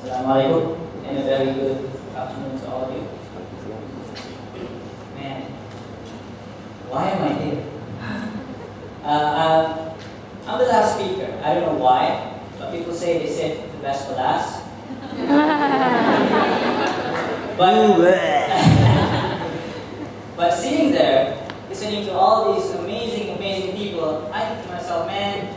Assalamualaikum and a very good afternoon to all of you. Man, why am I here? I'm the last speaker. I don't know why, but people say they saved the best for last. But sitting there, listening to all these amazing people, I think to myself, man,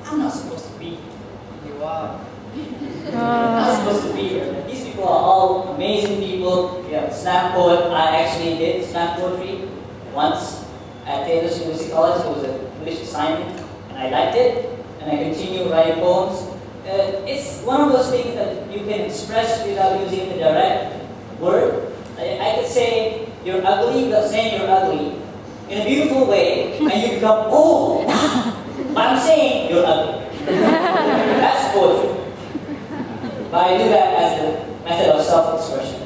I'm not supposed to be here. Wow. I'm not supposed to be here. These people are all amazing people. Yeah, slam poet. I actually did slam poetry once at Taylor's University College. It was a English assignment, and I liked it. And I continue writing poems. It's one of those things that you can express without using the direct word. I could say you're ugly without saying you're ugly in a beautiful way, and you become, oh, but I'm saying you're ugly. That's poetry. But I do that as a method of self-expression.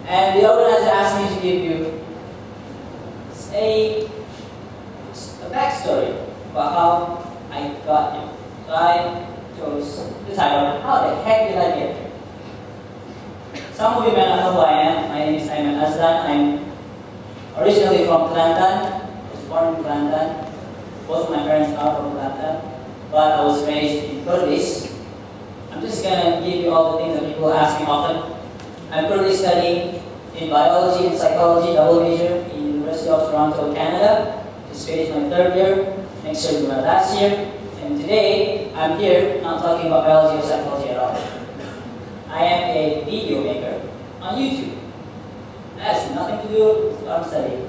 And the organizer asked me to give you a backstory about how I got here. So I chose the title, How the Heck Did I Get Here? Some of you may not know who I am. My name is Aiman Azlan. I'm originally from Kelantan. I was born in Kelantan. Both of my parents are from Kelantan. But I was raised in Perlis. I'm just going to give you all the things that people ask me often. I'm currently studying in biology and psychology, double major, in the University of Toronto, Canada. Just finished my third year. Next year will be my last year. And today, I'm here not talking about biology or psychology at all. I am a video maker on YouTube. That has nothing to do with what I'm studying.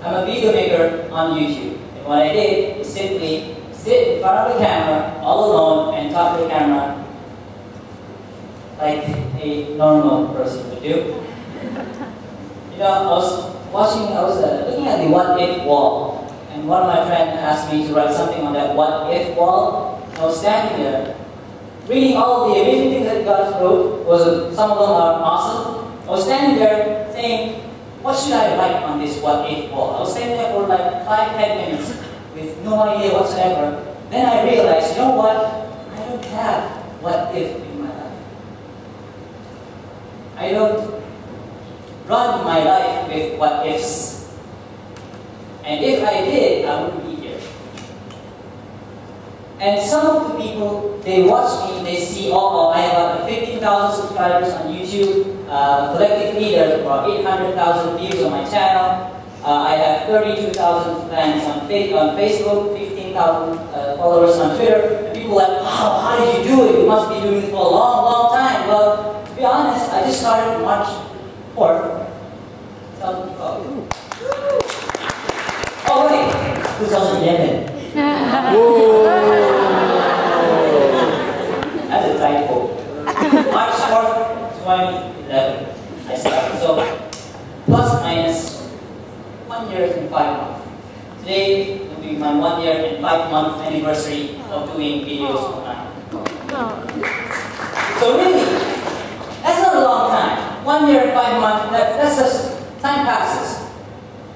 I'm a video maker on YouTube. And what I did is simply sit in front of the camera, all alone, and talk to the camera like a normal person would do. You know, I was looking at the what if wall, and one of my friends asked me to write something on that what if wall. I was standing there, reading all the amazing things that God wrote. Some of them are awesome. I was standing there saying, what should I write on this what if wall? I was standing there for like 5-10 minutes with no idea whatsoever. Then I realized, you know what? I don't have what if in my life. I don't run my life with what ifs. And if I did, I wouldn't be here. And some of the people, they watch me, they see, oh, I have 15,000 subscribers on YouTube. Collectively, there's about 800,000 views on my channel. I have 32,000 fans on Facebook, 15,000 followers on Twitter. And people are like, wow, how did you do it? You must be doing it for a long, long time. Well, to be honest, I just started March 4th, 2012. Oh wait, 2011. That's a typo. March 4th, 2011. I started. So, plus minus 1 year and 5 months. Today will be my 1 year and 5 month anniversary of doing videos online. So really, that's not a long time. 1 year and 5 months, that's just, time passes.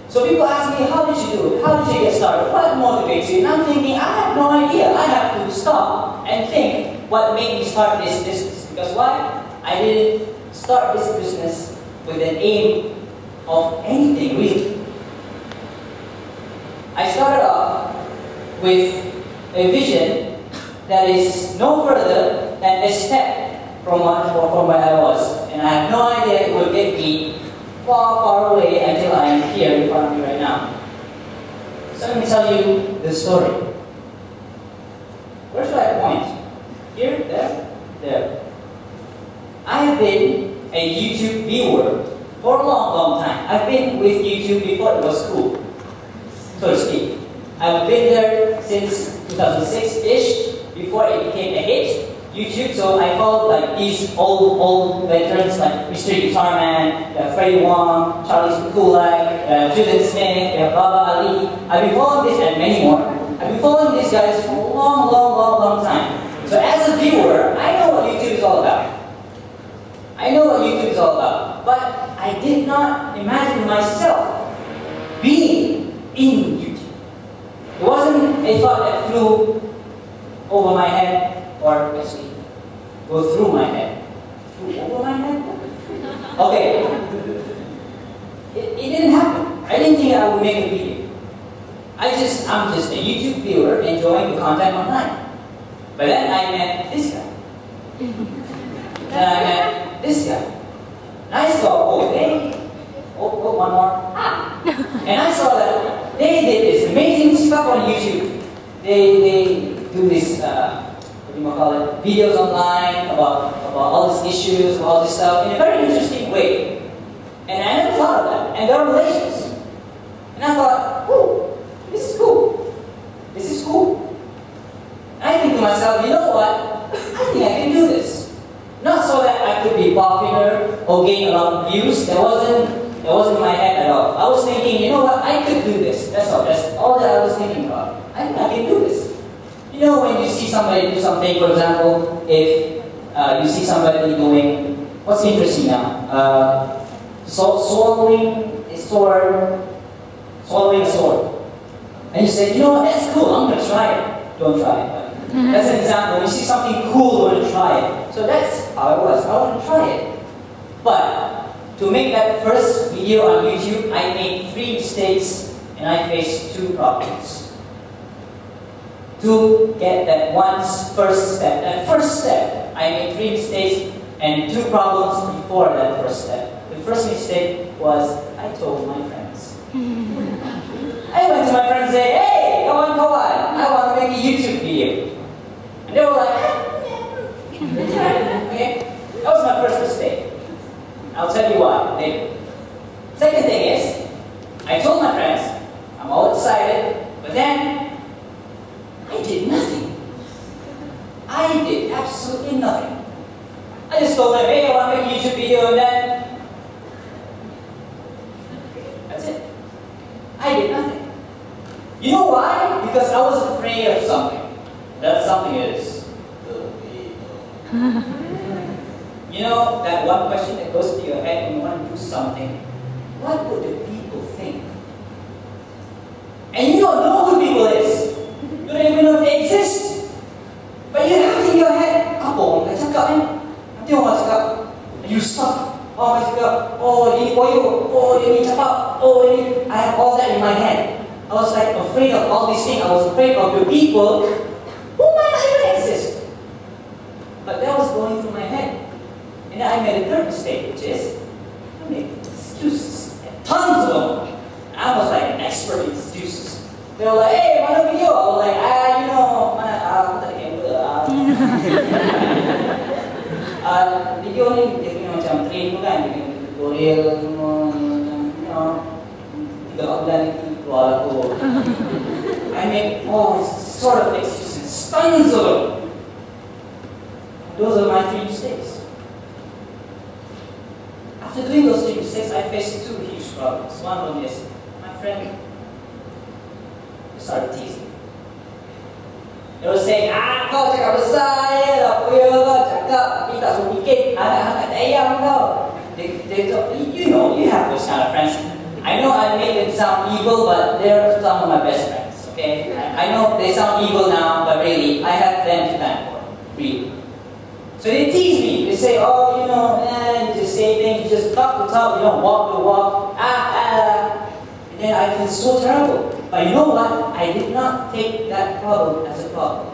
So people ask me, how did you do it? How did you get started? What motivates you? And I'm thinking, I have no idea. I have to stop and think what made me start this business. Because why? I didn't start this business with an aim of anything, really. I started off with a vision that is no further than a step from where I was. And I have no idea it will get me far, far away until I am here in front of you right now. So let me tell you the story. Where should I point? Here? There? There. I have been a YouTube viewer for a long, long time. I've been with YouTube before it was cool, so to speak. I've been there since 2006-ish, before it became a hit, YouTube. So I followed like these old veterans like Mr. Guitar Man, Freddie Wong, Charlie Kulak, Julian Smith, Baba Ali. I've been following this and many more. I've been following these guys for a long, long, long, long time. So as a viewer, I know what YouTube is all about. I know what YouTube is all about. But I did not imagine myself being in YouTube. It wasn't a thought that flew over my head, or actually go through my head. Flew over my head? Okay. It didn't happen. I didn't think I would make a video. I'm just a YouTube viewer enjoying the content online. But then I met this guy. Then I met this guy. And I saw, one more. And I saw that they did this amazing stuff on YouTube. They do this, videos online about all these issues, all this stuff in a very interesting way. And I never thought of that. And they're Malaysians. And I thought, oh, this is cool. This is cool. And I think to myself, you know what? I think I can do this. Not so that I could be popular or gain a lot of views. That wasn't in my head at all. I was thinking, you know what? I could do this. That's all. That's all that I was thinking about. I think I can do this. You know, when you see somebody do something, for example, if you see somebody doing, what's interesting now? Swallowing a sword. And you say, you know what, that's cool, I'm going to try it. Don't try it. That's an example. When you see something cool, you want to try it. So that's how it was. I want to try it. But to make that first video on YouTube, I made 3 mistakes and I faced 2 problems. To get that first step. That first step, I made 3 mistakes and 2 problems before that first step. The first mistake was I told my friends. I went to my friends and said, hey, go on, I want to make a YouTube video. And they were like, okay? That was my first mistake. I'll tell you why later. Second thing is, I told my friends, I'm all excited, but then I did nothing. I did absolutely nothing. I just told them, hey, I want to make a YouTube video, and then that's it. I did nothing. You know why? Because I was afraid of something. That something is the people. You know, that one question that goes to your head when you want to do something. What would the people think? And you don't know who people is. You don't even know if they exist. But you have it in your head. Apa orang nak cakap ni? Nanti orang cakap, you suck. Orang cakap, oh ini koyo, oh ini cepat, oh ini. I have all that in my head. I was like afraid of all these things. I was afraid of the people who might not even exist. But that was going through my head. And then I made a third mistake, which is I made excuses. Tons of them. I was like an expert in excuses. They were like, hey, mana video? I was like, you know, aku tak ada kamera. Video ni dia punya macam train tu kan, dia punya tutorial semua, you know, 3 bulan itu keluar aku. I make all sort of excuses, tons of them. Those are my 3 mistakes. After doing those 3 mistakes, I faced 2 huge problems. One of them is my friend started teasing. They were saying, kau cakap besar je, apa ya kau cakap, tapi tak suruh bikin, anak-anak ayam kau. They talk, you know, you have those kind of friends. I know I made them sound evil, but they're some of my best friends, okay? I know they sound evil now, but really, I have them to thank for, really. So they tease me. They say, oh, you know, you just say things, you just talk the talk, you don't walk the walk, And then I feel so terrible. But you know what? I did not take that problem as a problem.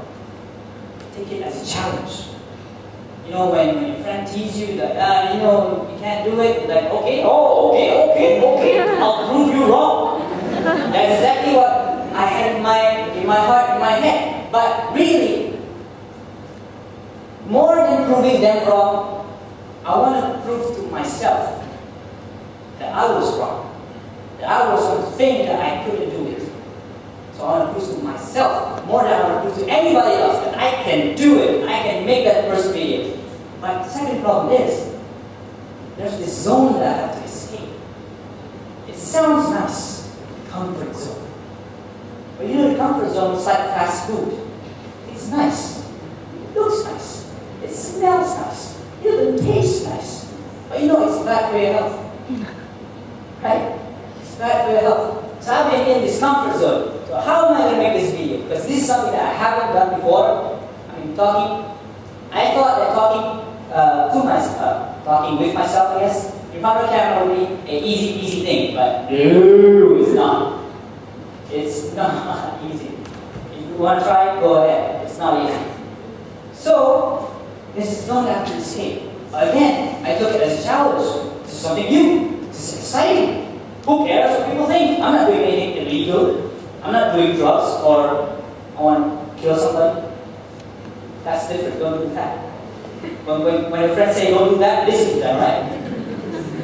Take it as a challenge. You know, when your friend teases you, like, you know, you can't do it, like, okay, okay, I'll prove you wrong. That's exactly what I had in my heart, in my head. But really, more than proving them wrong, I want to prove to myself that I was wrong. That I was going to think that I couldn't do it. So I want to prove to myself, more than I want to prove to anybody else, that I can do it. I can make that first video. But the second problem is, there's this zone that I have to escape. It sounds nice, comfort zone. But you know, the comfort zone is like fast food. It's nice. It looks nice. It smells nice. It even tastes nice. But you know, it's bad for your health. Right? It's bad for your health. So I've been in this comfort zone. So So how am I going to make this video? Because this is something that I haven't done before. I mean, I thought that talking with myself, I guess, in front of the camera would be an easy peasy thing, but no, it's not. It's not easy. If you want to try, go ahead. It's not easy. So, this is not after the same. Again, I took it as a challenge. This is something new. This is exciting. Who cares what people think? I'm not doing anything illegal. I'm not doing drugs or I want to kill somebody. That's different. Don't do that. When your friends say don't do that, listen to them, right?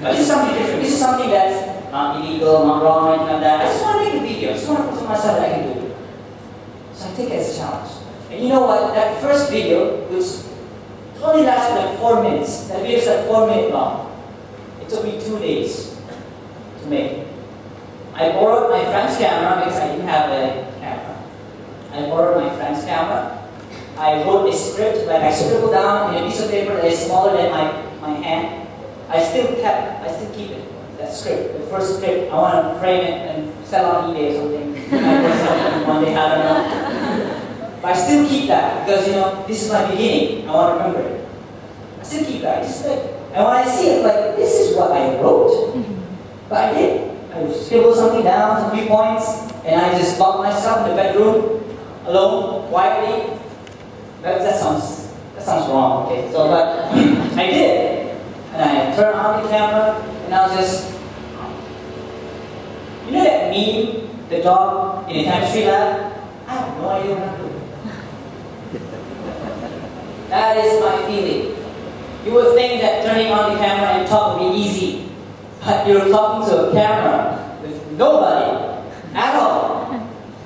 But this is something different. This is something that's not illegal, not wrong, or anything like that. I just want to make a video. I just want to prove to myself that I can do it. So I take it as a challenge. And you know what? That first video, which only lasted like 4 minutes. That video is like 4 minutes long. It took me 2 days to make. I borrowed my friend's camera because I didn't have a camera. I borrowed my friend's camera. I wrote a script, like I scribbled down in a piece of paper that is smaller than my hand. I still keep it, that script, the first script. I want to frame it and sell on eBay or something. One day, I don't know. But I still keep that because, you know, this is my beginning. I want to remember it. I still keep that. And when I see it, like, this is what I wrote. But I did. I scribbled something down, some few points, and I just locked myself in the bedroom, alone, quietly. That sounds wrong, okay? So, but I did. And I turned on the camera, and I was just, you know that meme, the dog in a chemistry lab? I have no idea what I'm doing. That is my feeling. You would think that turning on the camera and talk would be easy, but you're talking to a camera with nobody at all.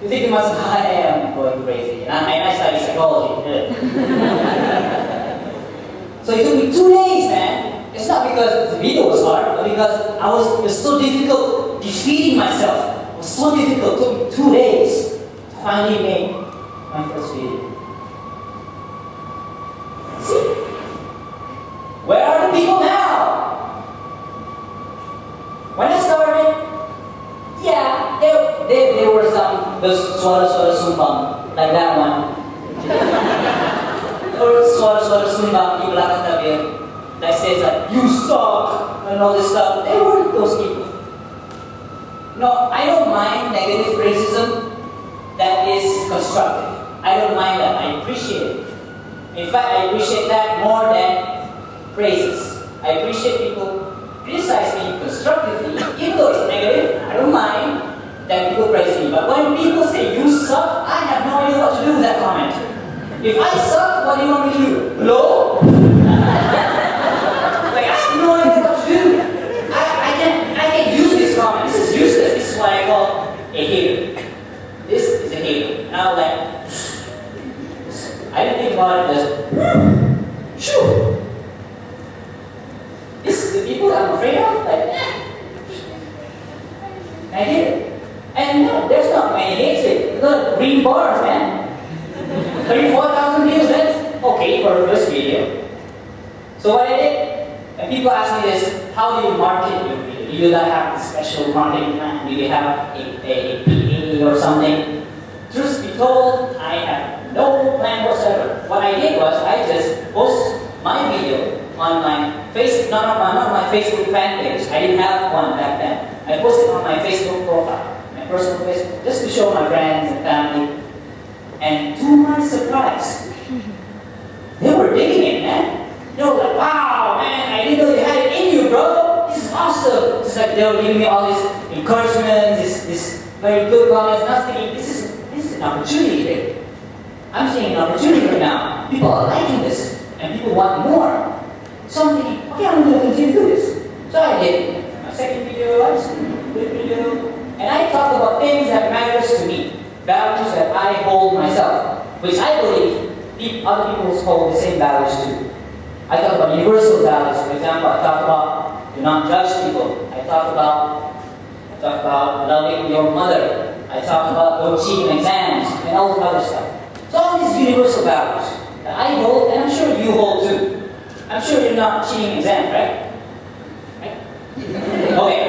You think to myself, I am going crazy. And I study psychology. So it took me 2 days, man. It's not because the video was hard, but because it was so difficult defeating myself. It was so difficult. It took me 2 days to finally make my first video. See? Where are the people now? When I started, yeah, there were those suara sumbang, like that one. Or suara sumbang di belakang tabir that says like, you suck, and all this stuff. They weren't those people. No, I don't mind negative criticism that is constructive. I don't mind that. I appreciate it. In fact, I appreciate that more than praises. I appreciate people criticize me constructively, even though it's negative. I don't mind that people praise me. But when people say you suck, I have no idea what to do with that comment. If I suck, what do you want me to do? Blow? Like, I have no idea what to do. I can't use this comment. This is useless. This is what I call a hater. This is a hater. And I was like, I didn't think about it as, shoo. This is the people I'm afraid of? Like, I get it. And no, there's not many hits. Look, green bars, man. 34,000 views, that's okay for a first video. So what I did, and people ask me this, how do you market your video? Do you have a special marketing plan? Do you have a PA or something? Truth be told, I have no plan whatsoever. What I did was, I just post my video on my Facebook, not my Facebook fan page. I didn't have one back then. I posted on my Facebook profile, my personal Facebook, just to show my friends and family. And to my surprise, they were digging it, man. They were like, wow, man, I didn't know you had it in you, bro. This is awesome. It's like they were giving me all this encouragement, this very good comments. And I was thinking, this is an opportunity here. I'm seeing an opportunity right now. People are liking this, and people want more. So I'm thinking, okay, I'm going to continue to do this. So I did my second video, I just did a video, and I talked about things that matters to me, values that I hold myself, which I believe other people hold the same values too. I talk about universal values. For example, I talk about do not judge people. I talk about loving your mother. I talk about don't cheat in exams and all this other stuff. So all these universal values that I hold, and I'm sure you hold too. I'm sure you're not cheating in exams, right? Right? Okay.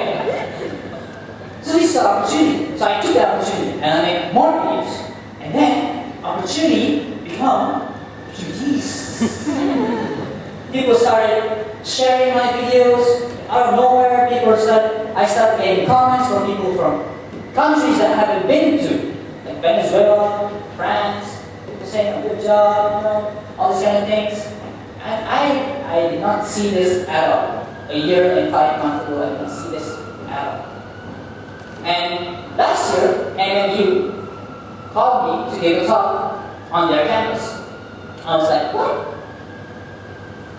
So this is the opportunity. So I took that opportunity. and I make more videos. And then, opportunity become opportunities. People started sharing my videos out of nowhere. I started getting comments from people from countries that I haven't been to, like Venezuela, France. People saying, "Good job," you know, all these kind of things. And I did not see this at all. A year and 5 months ago, I did not see this at all. And last year, MMU called me to give a talk on their campus. I was like, what?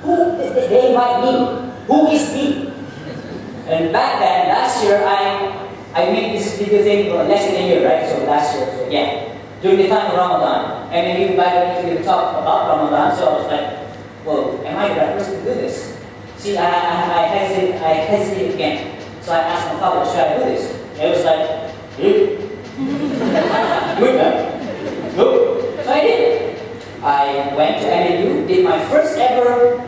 Who? They invite me. Who is me? And back then, last year, I made this video thing for less than a year, right? So last year, so yeah. During the time of Ramadan, MMU invited me to give a talk about Ramadan, so I was like, whoa, am I the right person to do this? See, I hesitated again. So I asked my father, should I do this? And it was like, good. Good, man. Good. So I did. I went to MMU, did my first ever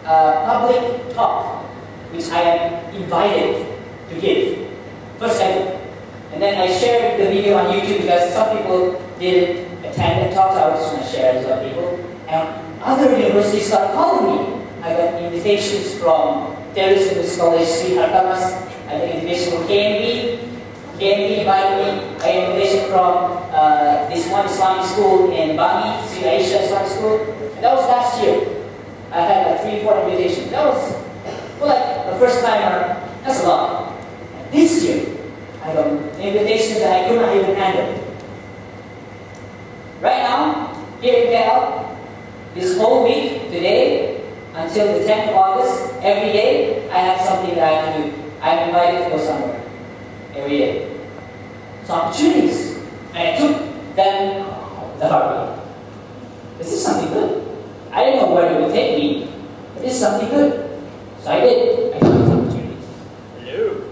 public talk, which I am invited to give. First ever. And then I shared the video on YouTube because some people didn't attend the talk, so I just want to share it with other people. And other universities started calling me. I got invitations from Terrorism College Sri Hartamas. I got invitation from KMB. KMB invited me. I got invitation from this one Islamic school in Bangi, Sri Asia Islamic School. And that was last year. I had like 3-4 invitations. That was, well, like the first timer. That's a lot. And this year, I got invitations that I could not even handle. Right now, here in KL, this whole week, today, until the 10th of August, every day, I have something that I have to do. I'm invited to go somewhere. Every day. So opportunities. And I took them the hard way. This is something good. I didn't know where it would take me, but this is something good. So I did. I took these opportunities. Hello.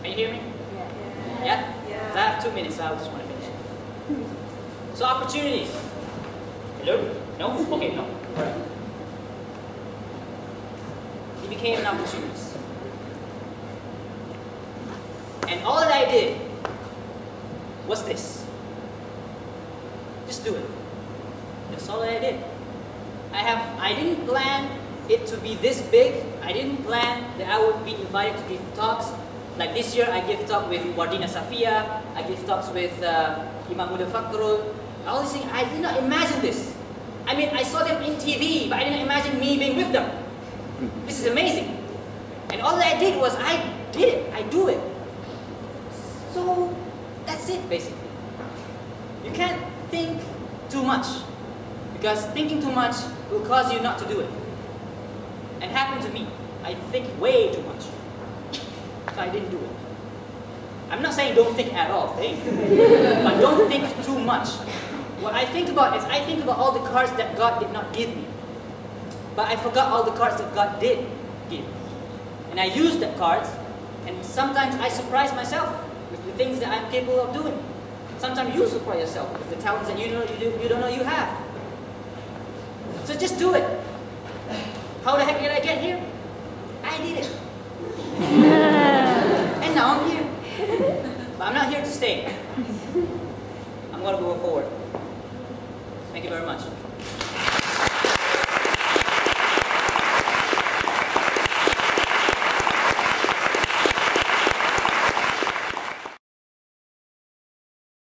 Can you hear me? Yeah? Yeah? I have 2 minutes, so I just want to finish. So opportunities. Hello? No? Okay, no. Alright. It became an opportunity. And all that I did was this. Just do it. That's all that I did. I didn't plan it to be this big. I didn't plan that I would be invited to give talks. Like this year, I give talk with Wardina Safia. I give talks with Imam Fakrul. All these things, I did not imagine this. I mean, I saw them in TV, but I didn't imagine me being with them. This is amazing. And all that I did was, I did it. I do it. So, that's it, basically. You can't think too much. Because thinking too much will cause you not to do it. And happened to me. I think way too much. So I didn't do it. I'm not saying don't think at all, think. But don't think too much. What I think about is, I think about all the cards that God did not give me. But I forgot all the cards that God did give me. And I used the cards, and sometimes I surprise myself with the things that I'm capable of doing. Sometimes you surprise yourself with the talents that you don't know you have. So just do it. How the heck did I get here? I did it. And now I'm here. But I'm not here to stay. I'm going to go forward. Thank you very much.